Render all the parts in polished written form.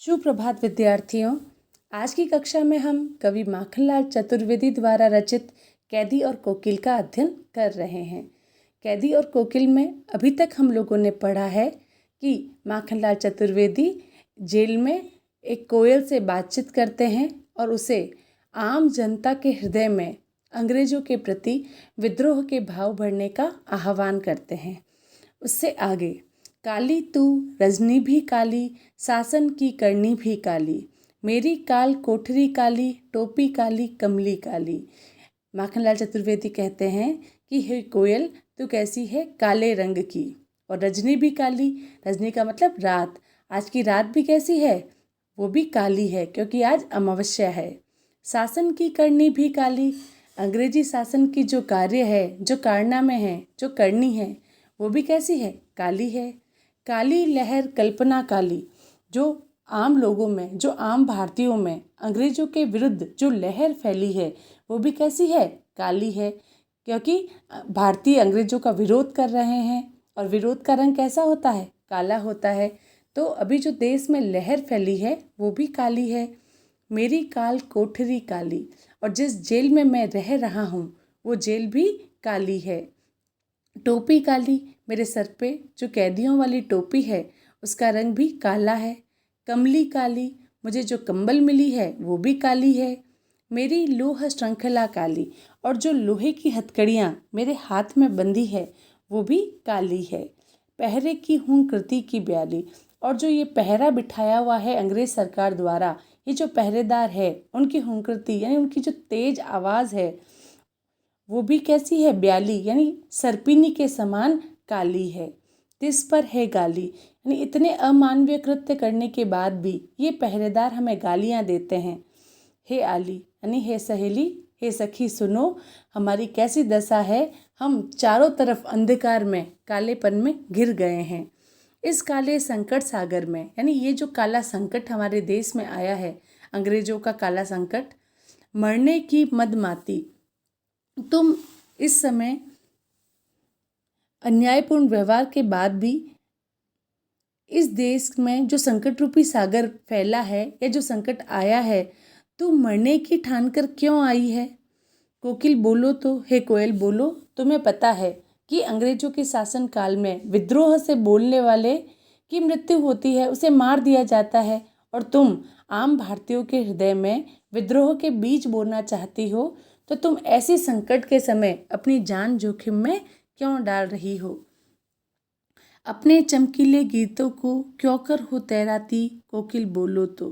सुप्रभात विद्यार्थियों। आज की कक्षा में हम कवि माखनलाल चतुर्वेदी द्वारा रचित कैदी और कोकिल का अध्ययन कर रहे हैं। कैदी और कोकिल में अभी तक हम लोगों ने पढ़ा है कि माखनलाल चतुर्वेदी जेल में एक कोयल से बातचीत करते हैं और उसे आम जनता के हृदय में अंग्रेजों के प्रति विद्रोह के भाव भरने का आह्वान करते हैं। उससे आगे, काली तू रजनी भी काली, शासन की करनी भी काली, मेरी काल कोठरी काली, टोपी काली, कमली काली। माखनलाल चतुर्वेदी कहते हैं कि हे कोयल, तू कैसी है? काले रंग की। और रजनी भी काली, रजनी का मतलब रात। आज की रात भी कैसी है? वो भी काली है, क्योंकि आज अमावस्या है। शासन की करनी भी काली, अंग्रेजी शासन की जो कार्य है, जो कारनामे हैं, जो करनी है, वो भी कैसी है? काली है। काली लहर कल्पना काली, जो आम लोगों में, जो आम भारतीयों में अंग्रेजों के विरुद्ध जो लहर फैली है, वो भी कैसी है? काली है, क्योंकि भारतीय अंग्रेजों का विरोध कर रहे हैं और विरोध का रंग कैसा होता है? काला होता है। तो अभी जो देश में लहर फैली है वो भी काली है। मेरी काल कोठरी काली, और जिस जेल में मैं रह रहा हूँ वो जेल भी काली है। टोपी काली, मेरे सर पे जो कैदियों वाली टोपी है उसका रंग भी काला है। कमली काली, मुझे जो कंबल मिली है वो भी काली है। मेरी लोह श्रृंखला काली, और जो लोहे की हथकड़ियाँ मेरे हाथ में बंधी है वो भी काली है। पहरे की हूँ कृति की ब्याली, और जो ये पहरा बिठाया हुआ है अंग्रेज सरकार द्वारा, ये जो पहरेदार है उनकी हुंकृति यानी उनकी जो तेज आवाज़ है वो भी कैसी है? ब्याली, यानी सर्पिनी के समान काली है। तिस पर है गाली, यानी इतने अमानवीय कृत्य करने के बाद भी ये पहरेदार हमें गालियाँ देते हैं। हे आली, यानी हे सहेली, हे सखी सुनो, हमारी कैसी दशा है। हम चारों तरफ अंधकार में, कालेपन में घिर गए हैं। इस काले संकट सागर में, यानी ये जो काला संकट हमारे देश में आया है, अंग्रेजों का काला संकट, मरने की मदमाती, तुम इस समय अन्यायपूर्ण व्यवहार के बाद भी इस देश में जो संकट रूपी सागर फैला है या जो संकट आया है, तू मरने की ठान कर क्यों आई है? कोकिल बोलो तो, हे कोयल बोलो, तुम्हें पता है कि अंग्रेजों के शासन काल में विद्रोह से बोलने वाले की मृत्यु होती है, उसे मार दिया जाता है, और तुम आम भारतीयों के हृदय में विद्रोह के बीज बोना चाहती हो, तो तुम ऐसी संकट के समय अपनी जान जोखिम में क्यों डाल रही हो? अपने चमकीले गीतों को क्यों कर हो तैराती, कोकिल बोलो तो।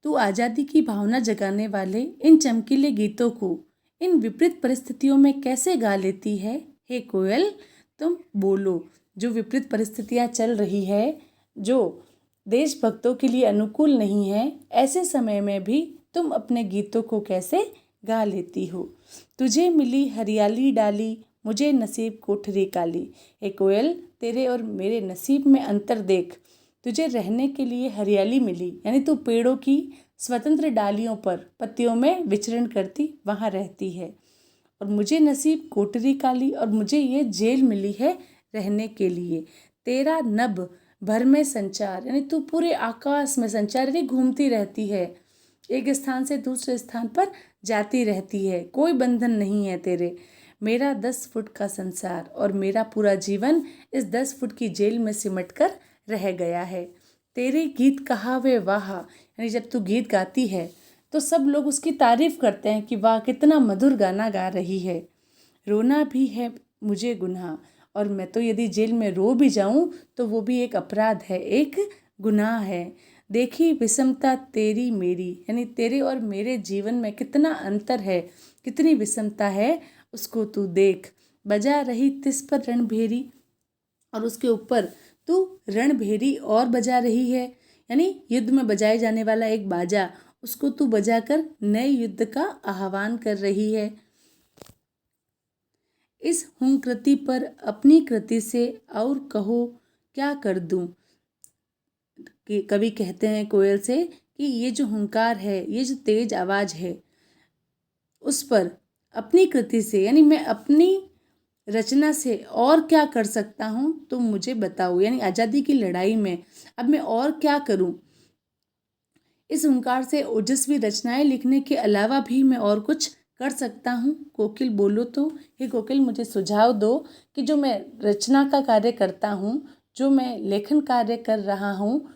तू आज़ादी की भावना जगाने वाले इन चमकीले गीतों को इन विपरीत परिस्थितियों में कैसे गा लेती है? हे कोयल, तुम बोलो। जो विपरीत परिस्थितियाँ चल रही है, जो देशभक्तों के लिए अनुकूल नहीं है, ऐसे समय में भी तुम अपने गीतों को कैसे गा लेती हो? तुझे मिली हरियाली डाली, मुझे नसीब कोठरी काली। हे कोयल, तेरे और मेरे नसीब में अंतर देख। तुझे रहने के लिए हरियाली मिली, यानी तू पेड़ों की स्वतंत्र डालियों पर, पत्तियों में विचरण करती वहाँ रहती है, और मुझे नसीब कोठरी काली, और मुझे ये जेल मिली है रहने के लिए। तेरा नभ भर में संचार, यानी तू पूरे आकाश में संचार, यानी घूमती रहती है, एक स्थान से दूसरे स्थान पर जाती रहती है, कोई बंधन नहीं है तेरे। मेरा 10 फुट का संसार, और मेरा पूरा जीवन इस 10 फुट की जेल में सिमट कर रह गया है। तेरे गीत कहावे वाह, यानी जब तू गीत गाती है तो सब लोग उसकी तारीफ करते हैं कि वाह कितना मधुर गाना गा रही है। रोना भी है मुझे गुनाह, और मैं तो यदि जेल में रो भी जाऊं तो वो भी एक अपराध है, एक गुनाह है। देखी विषमता तेरी मेरी, यानी तेरे और मेरे जीवन में कितना अंतर है, कितनी विषमता है, उसको तू देख। बजा रही तिस पर रणभेरी, और उसके ऊपर तू रणभेरी और बजा रही है, यानी युद्ध में बजाए जाने वाला एक बाजा, उसको तू बजाकर नए युद्ध का आह्वान कर रही है। इस हुंकृति पर अपनी कृति से और कहो क्या कर दूं। कि कवि कहते हैं कोयल से कि ये जो हुंकार है, ये जो तेज आवाज है, उस पर अपनी कृति से, यानी मैं अपनी रचना से और क्या कर सकता हूँ तो मुझे बताओ। यानी आज़ादी की लड़ाई में अब मैं और क्या करूँ। इस हुंकार से ओजस्वी रचनाएं लिखने के अलावा भी मैं और कुछ कर सकता हूँ। कोकिल बोलो तो। हे कोकिल, मुझे सुझाव दो कि जो मैं रचना का कार्य करता हूँ, जो मैं लेखन कार्य कर रहा हूँ,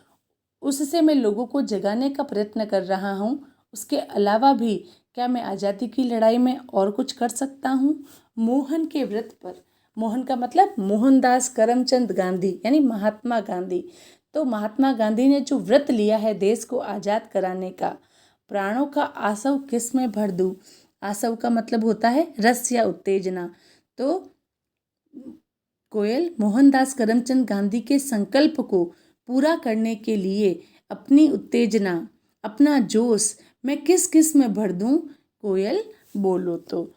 उससे मैं लोगों को जगाने का प्रयत्न कर रहा हूँ, उसके अलावा भी क्या मैं आज़ादी की लड़ाई में और कुछ कर सकता हूँ। मोहन के व्रत पर, मोहन का मतलब मोहनदास करमचंद गांधी यानी महात्मा गांधी। तो महात्मा गांधी ने जो व्रत लिया है देश को आज़ाद कराने का, प्राणों का आसव किस में भर दूँ। आसव का मतलब होता है रस या उत्तेजना। तो कोयल मोहनदास करमचंद गांधी के संकल्प को पूरा करने के लिए अपनी उत्तेजना, अपना जोश मैं किस किस में भर दूं। कोयल बोलो तो।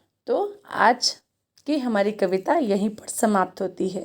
आज की हमारी कविता यहीं पर समाप्त होती है।